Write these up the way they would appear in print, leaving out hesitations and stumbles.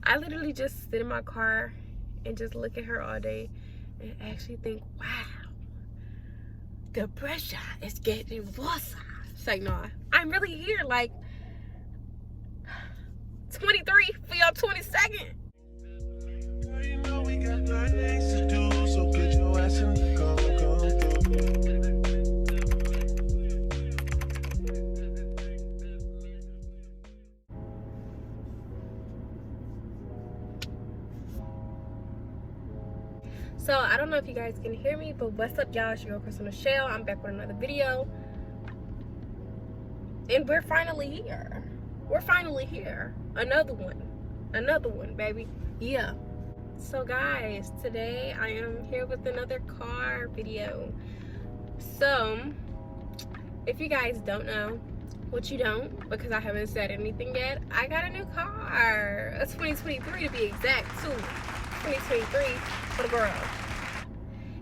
I literally just sit in my car and just look at her all day and actually think, wow, the pressure is getting worse. It's like, no, I'm really here. Like, 23 for your 22nd. You know we got things to do, so get your ass in the car, So I don't know if you guys can hear me, but what's up, y'all? It's your girl Crystal Michelle. I'm back with another video, and we're finally here. We're finally here. Another one, baby. Yeah. So guys, today I am here with another car video. So if you guys don't know, which you don't because I haven't said anything yet, I got a new car. A 2023 to be exact, too. 2023 for the girl.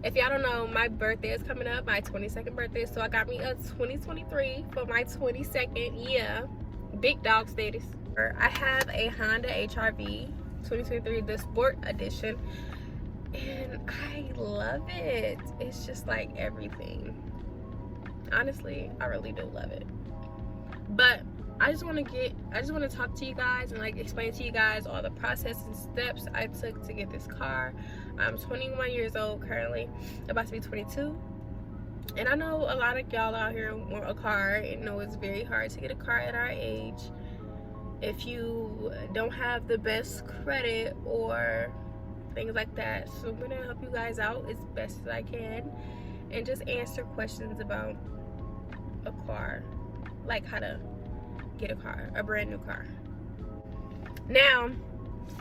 If y'all don't know, my birthday is coming up, my 22nd birthday, so I got me a 2023 for my 22nd year. Big dog status. I have a Honda HR-V 2023, the Sport Edition, and I love it. It's just like everything. Honestly, I really do love it. But I just want to talk to you guys and like explain to you guys all the process and steps I took to get this car. I'm 21 years old currently, about to be 22. And I know a lot of y'all out here want a car and know it's very hard to get a car at our age if you don't have the best credit or things like that. So I'm gonna help you guys out as best as I can and just answer questions about a car, like how to get a car, a brand new car. Now,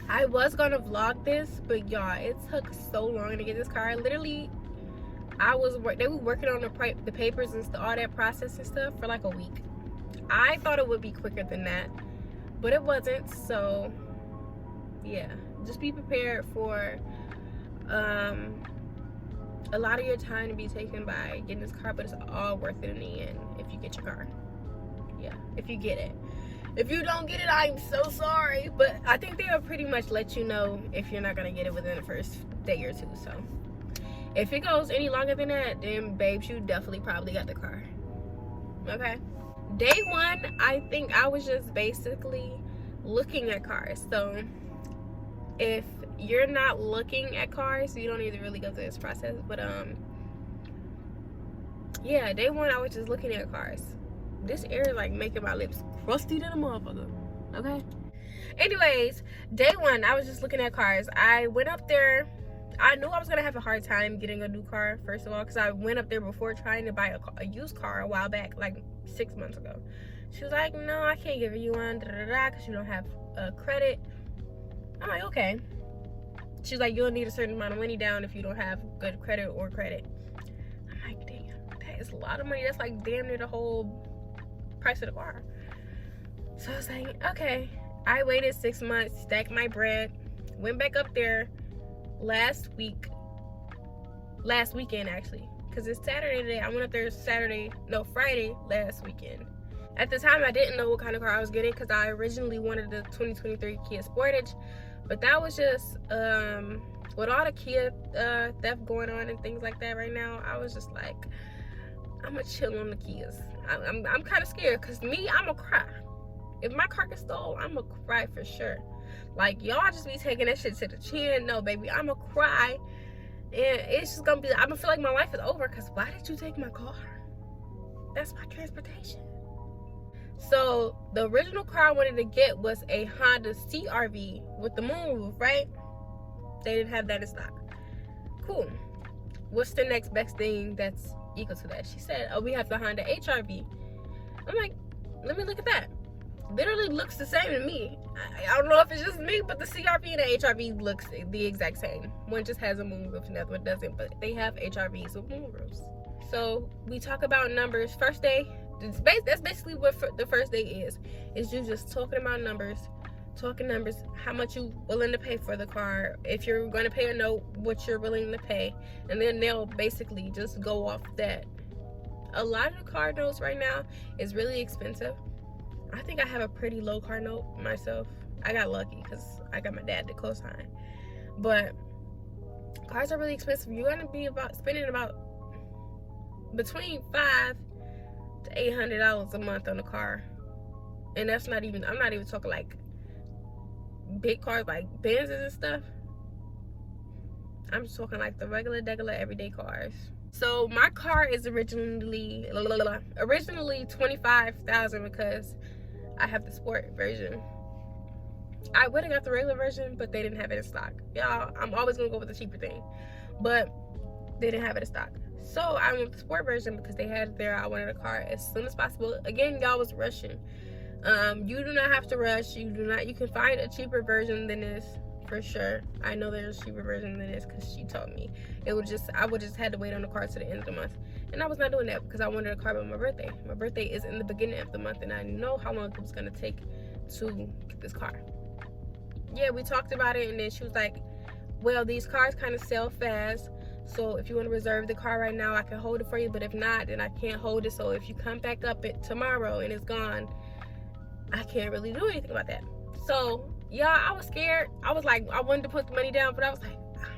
I was gonna vlog this, but y'all, it took so long to get this car. Literally, they were working on the papers and all that process and stuff for like a week. I thought it would be quicker than that, but it wasn't. So yeah, just be prepared for a lot of your time to be taken by getting this car, but it's all worth it in the end if you get your car. Yeah, if you get it. If you don't get it, I'm so sorry, but I think they'll pretty much let you know if you're not gonna get it within the first day or two. So if it goes any longer than that, then babes, you definitely probably got the car. Okay. Day one, I think I was just basically looking at cars. So if you're not looking at cars, you don't need to really go through this process. But yeah, day one I was just looking at cars. This air is like making my lips crusty to the motherfucker. Okay. Anyways, day one I was just looking at cars. I went up there. I knew I was gonna have a hard time getting a new car, first of all, because I went up there before trying to buy a used car a while back, like 6 months ago. She was like, no, I can't give you one, because you don't have credit. I'm like, okay. She's like, you'll need a certain amount of money down if you don't have good credit or credit. I'm like, damn, that is a lot of money. That's like damn near the whole price of the car. So I was like, okay. I waited 6 months, stacked my bread, went back up there last weekend actually, because it's Saturday today. I went up there Friday last weekend. At the time I didn't know what kind of car I was getting because I originally wanted the 2023 Kia Sportage, but that was just with all the Kia theft going on and things like that right now, I was just like, I'm gonna chill on the Kias. I'm kind of scared because me, I'm gonna cry if my car gets stolen. I'm gonna cry for sure. Like, y'all just be taking that shit to the chin. No, baby, I'm gonna cry. And it's just gonna be, I'm gonna feel like my life is over because why did you take my car? That's my transportation. So, the original car I wanted to get was a Honda CR-V with the moonroof, right? They didn't have that in stock. Cool. What's the next best thing that's equal to that? She said, oh, we have the Honda HR-V. I'm like, let me look at that. Literally looks the same to me. I don't know if it's just me, but the CR-V and the HR-V looks the exact same. One just has a moonroof and the other one doesn't, but they have HR-Vs with moonroofs. So we talk about numbers. First day, that's basically what the first day is you just talking about numbers, how much you willing to pay for the car, if you're going to pay a note, what you're willing to pay, and then they'll basically just go off that. A lot of the car notes right now is really expensive. I think I have a pretty low car note myself. I got lucky because I got my dad to co-sign. But cars are really expensive. You're gonna be spending about between $500 to $800 a month on a car, and that's not even. I'm not even talking like big cars like Benzes and stuff. I'm just talking like the regular everyday cars. So my car is originally $25,000 because I have the sport version. I would have got the regular version, but they didn't have it in stock. Y'all, I'm always gonna go with the cheaper thing, but they didn't have it in stock. So I went with the sport version because they had it there. I wanted a car as soon as possible. Again, y'all was rushing. You do not have to rush. You can find a cheaper version than this for sure. I know there's a cheaper version than this because she told me. I would just had to wait on the car to the end of the month, and I was not doing that because I wanted a car by my birthday. My birthday is in the beginning of the month, and I know how long it was gonna take to get this car. Yeah, we talked about it, and then she was like, well, these cars kind of sell fast, so if you want to reserve the car right now, I can hold it for you, but if not, then I can't hold it. So if you come back up tomorrow and it's gone, I can't really do anything about that. So yeah, I was scared. I was like, I wanted to put the money down, but I was like,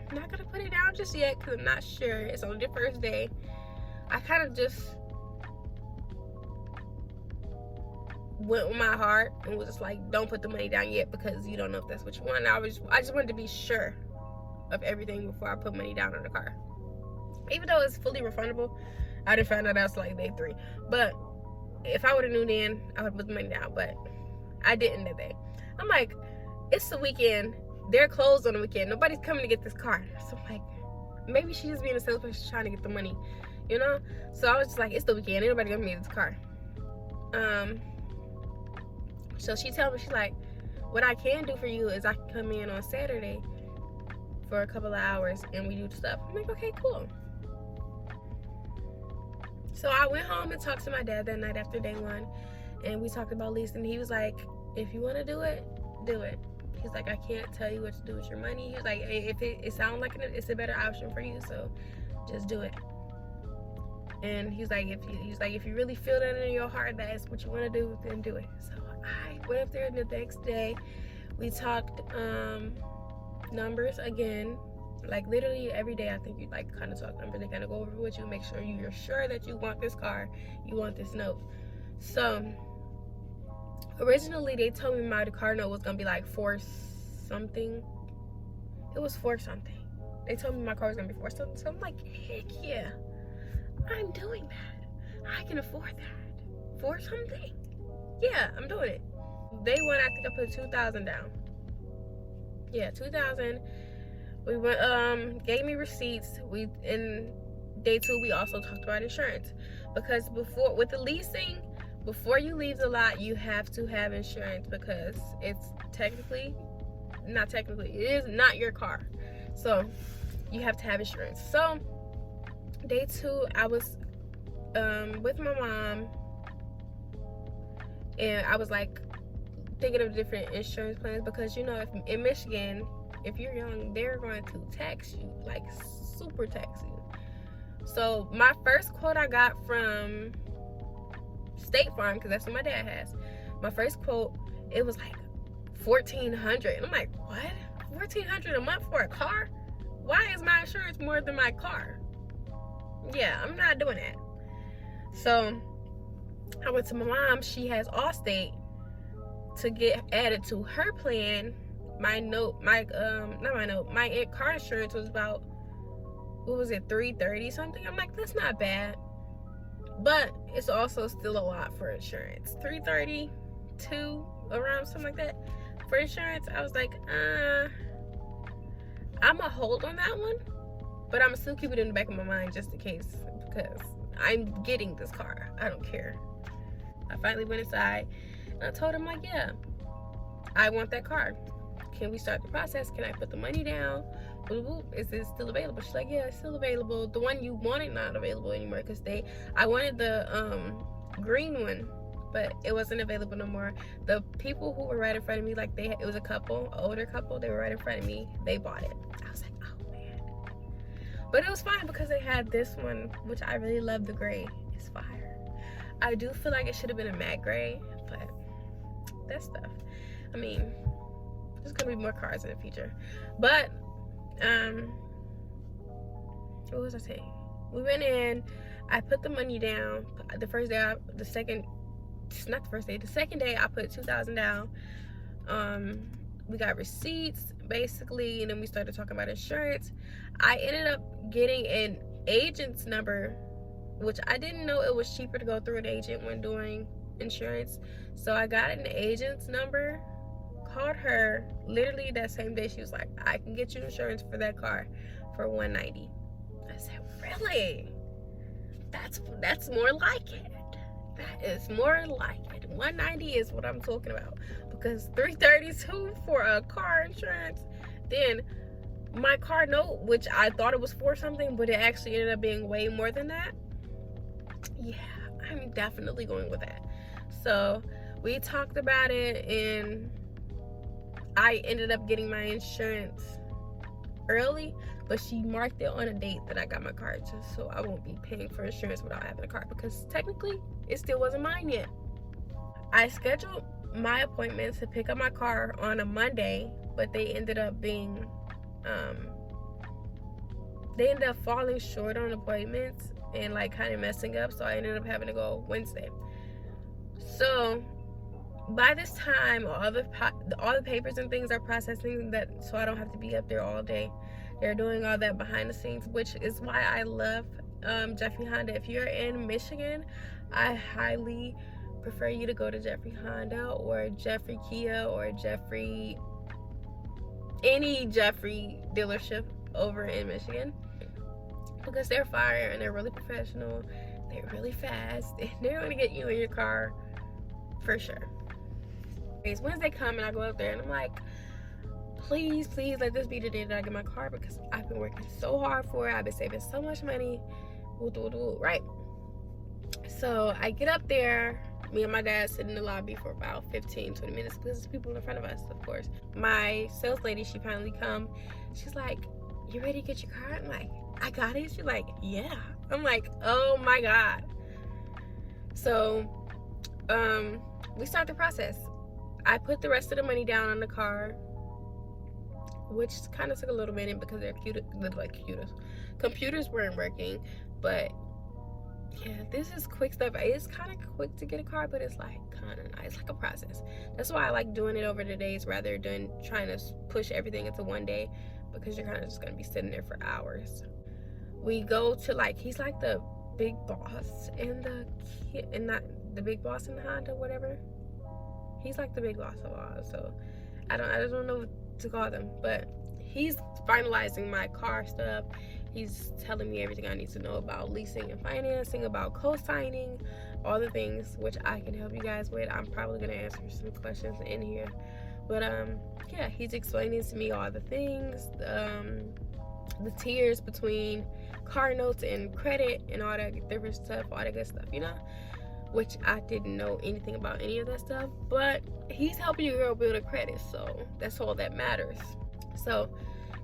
I'm not gonna put it down just yet because I'm not sure. It's only the first day. I kind of just went with my heart and was just like, don't put the money down yet because you don't know if that's what you want. I just wanted to be sure of everything before I put money down on the car. Even though it's fully refundable, I didn't find out that's like day 3. But if I would have knew then, I would put the money down. But I didn't that day. I'm like, it's the weekend. They're closed on the weekend. Nobody's coming to get this car. So I'm like, maybe she's just being a salesperson trying to get the money, you know? So I was just like, it's the weekend. Ain't nobody gonna get this car. So she told me, she's like, what I can do for you is I can come in on Saturday for a couple of hours and we do stuff. I'm like, okay, cool. So I went home and talked to my dad that night after day 1, and we talked about leasing. He was like, if you want to do it, do it. He's like, I can't tell you what to do with your money. He was like, if it sounds like it's a better option for you, so just do it. And he's like, if you really feel that in your heart that is what you want to do, then do it. So I went up there the next day. We talked numbers again. Like literally every day, I think you like kind of talk numbers. They kind of go over with you, make sure you're sure that you want this car, you want this note. So originally they told me my car note was gonna be like 4 something. It was 4 something. They told me my car was gonna be 4 something. So I'm like, heck yeah, I'm doing that. I can afford that. 4 something. Yeah, I'm doing it. Day 1, I think I put 2,000 down. Yeah, 2,000. We went, gave me receipts. In day 2, we also talked about insurance because with the leasing, before you leave the lot, you have to have insurance because it is not your car. So you have to have insurance. So day 2, I was with my mom, and I was like thinking of different insurance plans because, you know, if in Michigan, if you're young, they're going to tax you, like super tax you. So my first quote I got from State Farm, because that's what my dad has. My first quote, it was like $1,400, and I'm like, what? $1,400 a month for a car? Why is my insurance more than my car? Yeah, I'm not doing that. So I went to my mom. She has Allstate. To get added to her plan, my car insurance was about, what was it, $330 something. I'm like, that's not bad, but it's also still a lot for insurance. $332 around, something like that for insurance. I was like, I'm a hold on that one, but I'm still keep it in the back of my mind just in case, because I'm getting this car. I don't care. I finally went inside and I told him, like, yeah, I want that car. Can we start the process? Can I put the money down? Is it still available? She's like, yeah, it's still available. The one you wanted not available anymore because I wanted the green one, but it wasn't available no more. The people who were right in front of me, like it was a couple, an older couple, they were right in front of me. They bought it. I was like, oh man. But it was fine because they had this one, which I really love. The gray. It's fire. I do feel like it should have been a matte gray, but that stuff. I mean, There's gonna be more cars in the future. But what was I saying? We went in. I put the money down. The second day I put $2,000 down. We got receipts basically, and then we started talking about insurance. I ended up getting an agent's number, which I didn't know it was cheaper to go through an agent when doing insurance. So I got an agent's number, called her. Literally that same day she was like, I can get you insurance for that car for $190. I said, really? That's more like it. That is more like it. $190 is what I'm talking about, because $332 for a car insurance. Then my car note, which I thought it was for something, but it actually ended up being way more than that. Yeah, I'm definitely going with that. So we talked about it, and I ended up getting my insurance early, but she marked it on a date that I got my car, just so I won't be paying for insurance without having a car, because technically it still wasn't mine yet. I scheduled my appointments to pick up my car on a Monday, but they ended up falling short on appointments and like kind of messing up, so I ended up having to go Wednesday. So by this time, all the papers and things are processing, that so I don't have to be up there all day. They're doing all that behind the scenes, which is why I love Jeffrey Honda. If you're in Michigan, I highly prefer you to go to Jeffrey Honda or Jeffrey Kia or any Jeffrey dealership over in Michigan, because they're fire and they're really professional, they're really fast, and they're gonna get you in your car for sure. Wednesday come and I go up there and I'm like, please let this be the day that I get my car, because I've been working so hard for it. I've been saving so much money. Right. So I get up there. Me and my dad sit in the lobby for about 15-20 minutes, because there's people in front of us, of course. My sales lady, she finally come. She's like, you ready to get your car? I'm like, I got it. She's like, yeah. I'm like, oh my God. So we start the process. I put the rest of the money down on the car, which kind of took a little minute because their computers weren't working. But yeah, this is quick stuff. It's kind of quick to get a car, but it's like kind of nice, like a process. That's why I like doing it over the days rather than trying to push everything into one day, because you're kind of just gonna be sitting there for hours. We go to he's like the big boss in not the big boss in the Honda, whatever. He's like the big boss of all, so I don't know what to call them, but he's finalizing my car stuff. He's telling me everything I need to know about leasing and financing, about co-signing, all the things which I can help you guys with. I'm probably gonna answer some questions in here, but yeah, he's explaining to me all the things, the tiers between car notes and credit and all that different stuff, all that good stuff, which I didn't know anything about any of that stuff, but he's helping you girl build a credit, so that's all that matters. So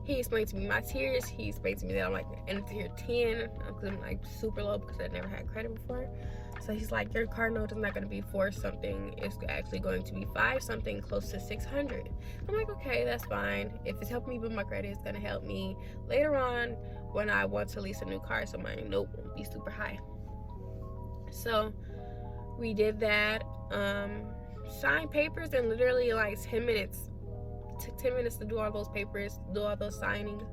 he explained to me my tiers. He explained to me that I'm like in tier 10, because I'm like super low because I never had credit before. So he's like, your car note is not going to be 4 something, it's actually going to be 5 something, close to 600. I'm like, okay, that's fine. If it's helping me build my credit, it's going to help me later on when I want to lease a new car, so my note won't be super high. So we did that, signed papers in literally like 10 minutes. It took 10 minutes to do all those papers, do all those signings,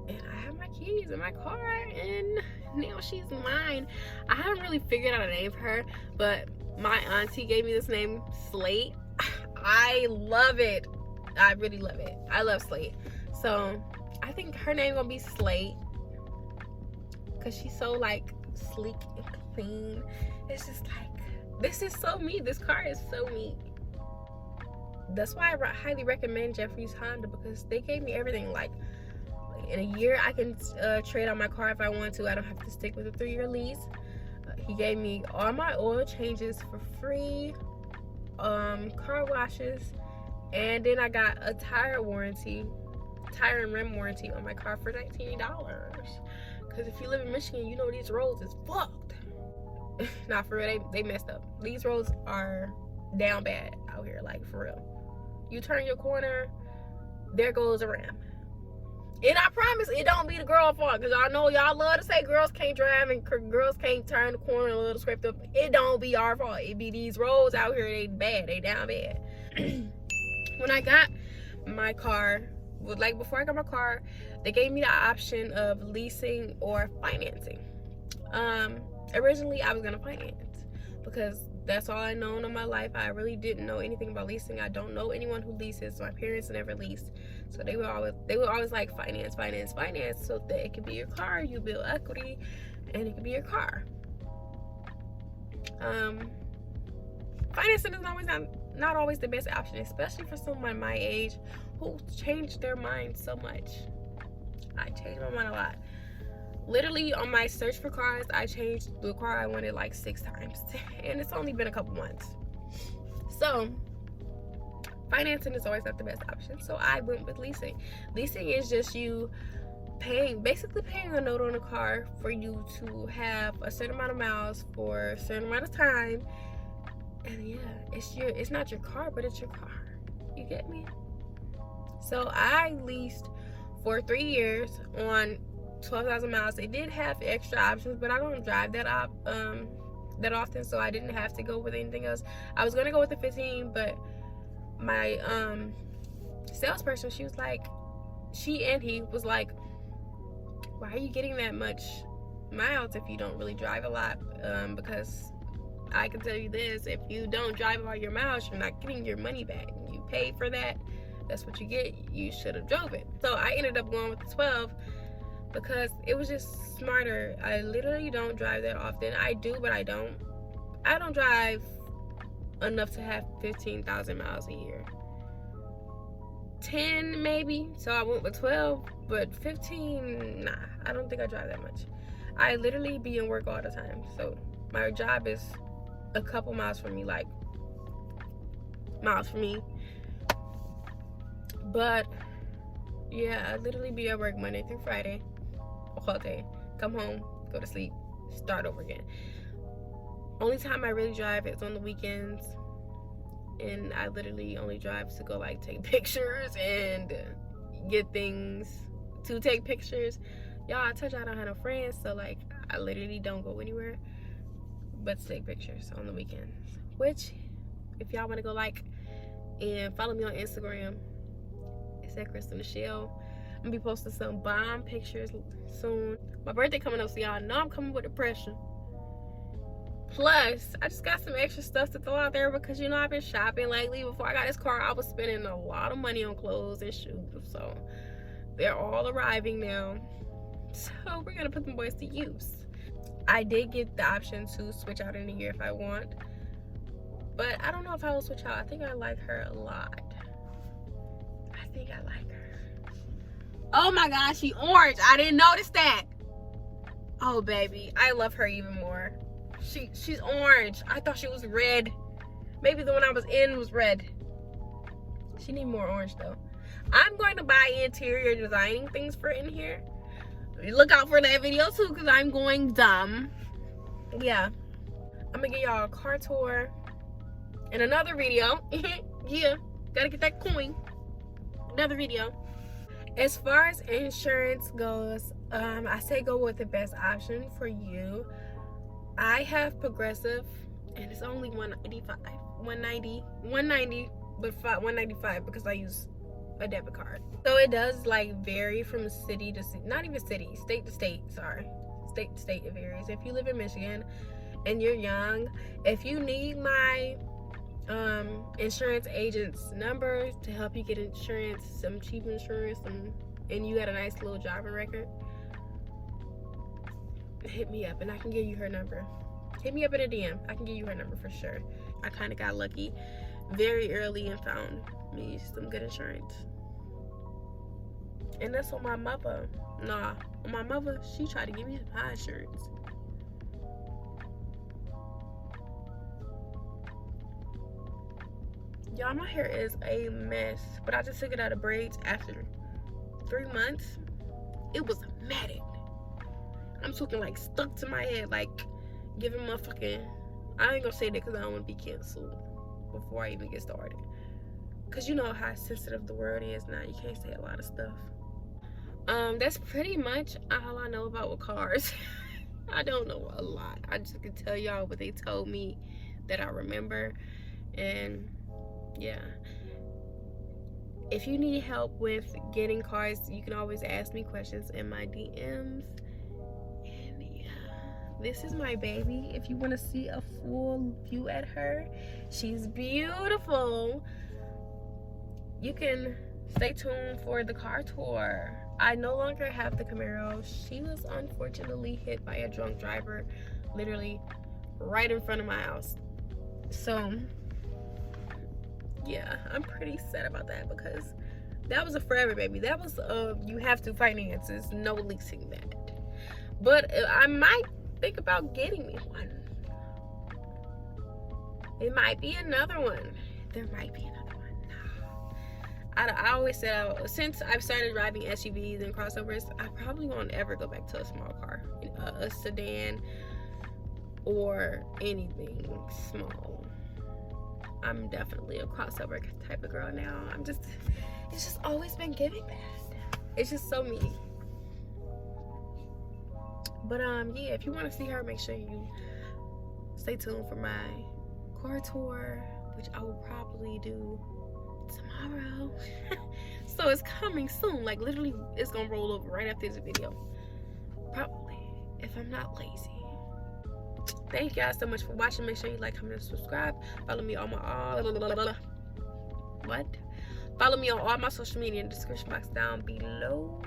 and I have my keys in my car, and now she's mine. I haven't really figured out a name for her, but my auntie gave me this name, Slate. I love it. I really love it. I love Slate. So I think her name gonna be Slate, because she's so like sleek and clean. It's just like, this is so me. This car is so me. That's why I highly recommend Jeffrey's Honda, because they gave me everything. Like in a year, I can trade on my car if I want to. I don't have to stick with a 3-year lease. He gave me all my oil changes for free, car washes, and then I got a tire and rim warranty on my car for $19. Because if you live in Michigan, you know these roads is fucked. Not for real, they messed up. These roads are down bad out here, like for real. You turn your corner, there goes a ram. And I promise it don't be the girl fault, because I know y'all love to say girls can't drive and girls can't turn the corner a little script up. It don't be our fault. It be these roads out here, they bad, they down bad. When I got my car, like before I got my car, they gave me the option of leasing or financing. Originally I was gonna finance because that's all I known in my life. I really didn't know anything about leasing. I don't know anyone who leases. My parents never leased, so they were always like finance, so that it could be your car, you build equity, and it could be your car. Financing is not always the best option, especially for someone my age who changed their mind so much. I changed my mind a lot. Literally on my search for cars, I changed the car I wanted like 6 times, and it's only been a couple months. So financing is always not the best option, so I went with leasing. Leasing is just you basically paying a note on a car for you to have a certain amount of miles for a certain amount of time, and yeah, it's not your car, but it's your car. You get me? So I leased for 3 years on 12,000 miles. They did have extra options, but I don't drive that often, so I didn't have to go with anything else. I was gonna go with the 15, but my salesperson, she and he was like, why are you getting that much miles if you don't really drive a lot? Because I can tell you this, if you don't drive all your miles, you're not getting your money back. You paid for that, that's what you get. You should have drove it. So I ended up going with the 12 because it was just smarter. I literally don't drive that often. I do, but I don't drive enough to have 15,000 miles a year. 10 maybe, so I went with 12, but 15, nah, I don't think I drive that much. I literally be in work all the time, so my job is a couple miles from me, like miles from me. But yeah, I literally be at work Monday through Friday all day, come home, go to sleep, start over again. Only time I really drive is on the weekends, and I literally only drive to go like take pictures and get things to take pictures. Y'all, I told y'all I don't have no friends, so like I literally don't go anywhere but to take pictures on the weekends. Which, if y'all want to go like and follow me on Instagram, it's at Crystal Michelle. I'm gonna be posting some bomb pictures soon. My birthday coming up, so y'all know I'm coming with the pressure. Plus, I just got some extra stuff to throw out there because, you know, I've been shopping lately. Before I got this car, I was spending a lot of money on clothes and shoes. So they're all arriving now. So we're gonna put them boys to use. I did get the option to switch out in a year if I want, but I don't know if I will switch out. I think I like her a lot. I think I like her. Oh my gosh, she orange. I didn't notice that. Oh baby, I love her even more. She's orange. I thought she was red. Maybe the one I was in was red. She need more orange though. I'm going to buy interior designing things for in here. Look out for that video too, because I'm going dumb. Yeah, I'm gonna give y'all a car tour in another video. Yeah, gotta get that coin. Another video. As far as insurance goes, I say go with the best option for you. I have Progressive, and it's only $190, but $195 because I use a debit card. So it does like vary from city to city, not even city, state to state. Sorry, state to state it varies. If you live in Michigan and you're young, if you need my insurance agent's number to help you get insurance, some cheap insurance, and you got a nice little driving record, hit me up and I can give you her number. Hit me up in a DM. I can give you her number for sure. I kind of got lucky very early and found me some good insurance. And that's on my mother. Nah, on my mother, she tried to give me my insurance. Y'all, my hair is a mess, but I just took it out of braids after 3 months. It was matted. I'm talking like stuck to my head, like giving motherfucking, I ain't gonna say that because I don't want to be canceled before I even get started. because you know how sensitive the world is now. You can't say a lot of stuff. That's pretty much all I know about with cars. I don't know a lot. I just can tell y'all what they told me that I remember. And yeah, if you need help with getting cars, you can always ask me questions in my DMs. And yeah, this is my baby. If you want to see a full view at her, she's beautiful. You can stay tuned for the car tour. I no longer have the Camaro. She was unfortunately hit by a drunk driver, literally right in front of my house. So yeah, I'm pretty sad about that, because that was a forever baby. That was you have to finance. There's no leasing that. But I might think about getting me one. It might be another one. There might be another one. I always said, since I've started driving SUVs and crossovers, I probably won't ever go back to a small car, a sedan or anything small. I'm definitely a crossover type of girl now. It's just always been giving that. It's just so me. But yeah, if you want to see her, make sure you stay tuned for my car tour, which I will probably do tomorrow. So it's coming soon. Like literally, it's gonna roll over right after this video, probably, if I'm not lazy. Thank y'all so much for watching. Make sure you like, comment, and subscribe. Follow me on Follow me on all my social media in the description box down below.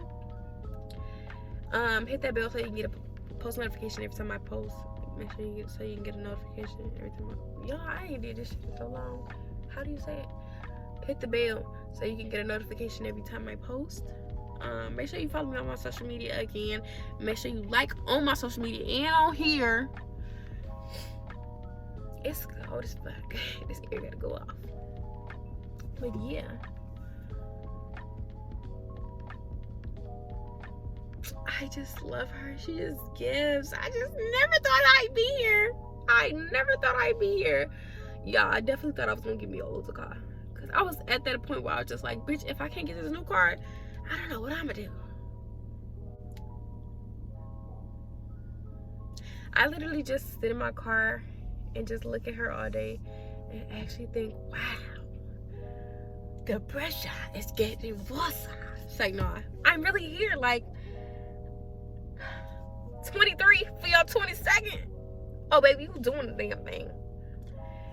Hit that bell so you can get a post notification every time I post. Make sure you can get a notification every time y'all, I ain't did this shit in so long. How do you say it? Hit the bell so you can get a notification every time I post. Make sure you follow me on my social media again. Make sure you like on my social media and on here. It's cold as fuck. This ear gotta go off. But yeah, I just love her. She just gives. I just never thought I'd be here. I never thought I'd be here. Yeah, I definitely thought I was gonna get me an older car. Cause I was at that point where I was just like, bitch, if I can't get this new car, I don't know what I'm gonna do. I literally just sit in my car and just look at her all day and actually think, wow, the pressure is getting worse. It's like, nah, I'm really here. Like 23 for your 22nd. Oh, baby, you doing the damn thing.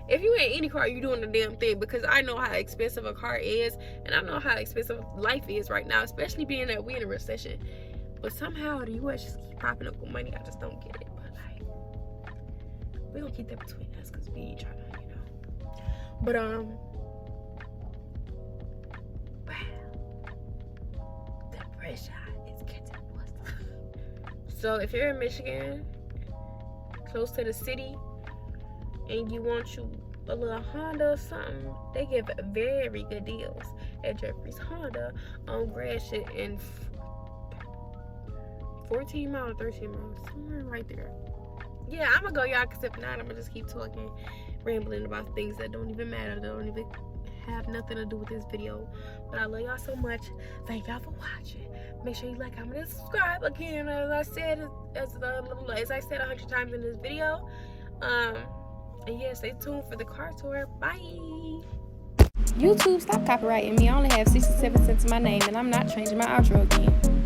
If you in any car, you doing the damn thing, because I know how expensive a car is, and I know how expensive life is right now, especially being that we in a recession. But somehow the U.S. just keep popping up with money. I just don't get it. But like, we gonna keep that between us, because we ain't trying to, you know. But wow, the pressure is getting worse. So if you're in Michigan, close to the city, and you want you a little Honda or something, they give very good deals at Jeffrey's Honda on Gratiot in 14 miles, 13 miles, somewhere right there. Yeah, I'm gonna go, y'all, because if not, I'm gonna just keep talking, rambling about things that don't even matter, that don't even have nothing to do with this video. But I love y'all so much. Thank y'all for watching. Make sure you like, comment, and subscribe. Again, as I said 100 times in this video. And yeah, stay tuned for the car tour. Bye. YouTube, stop copyrighting me. I only have 67 cents in my name, and I'm not changing my outro again.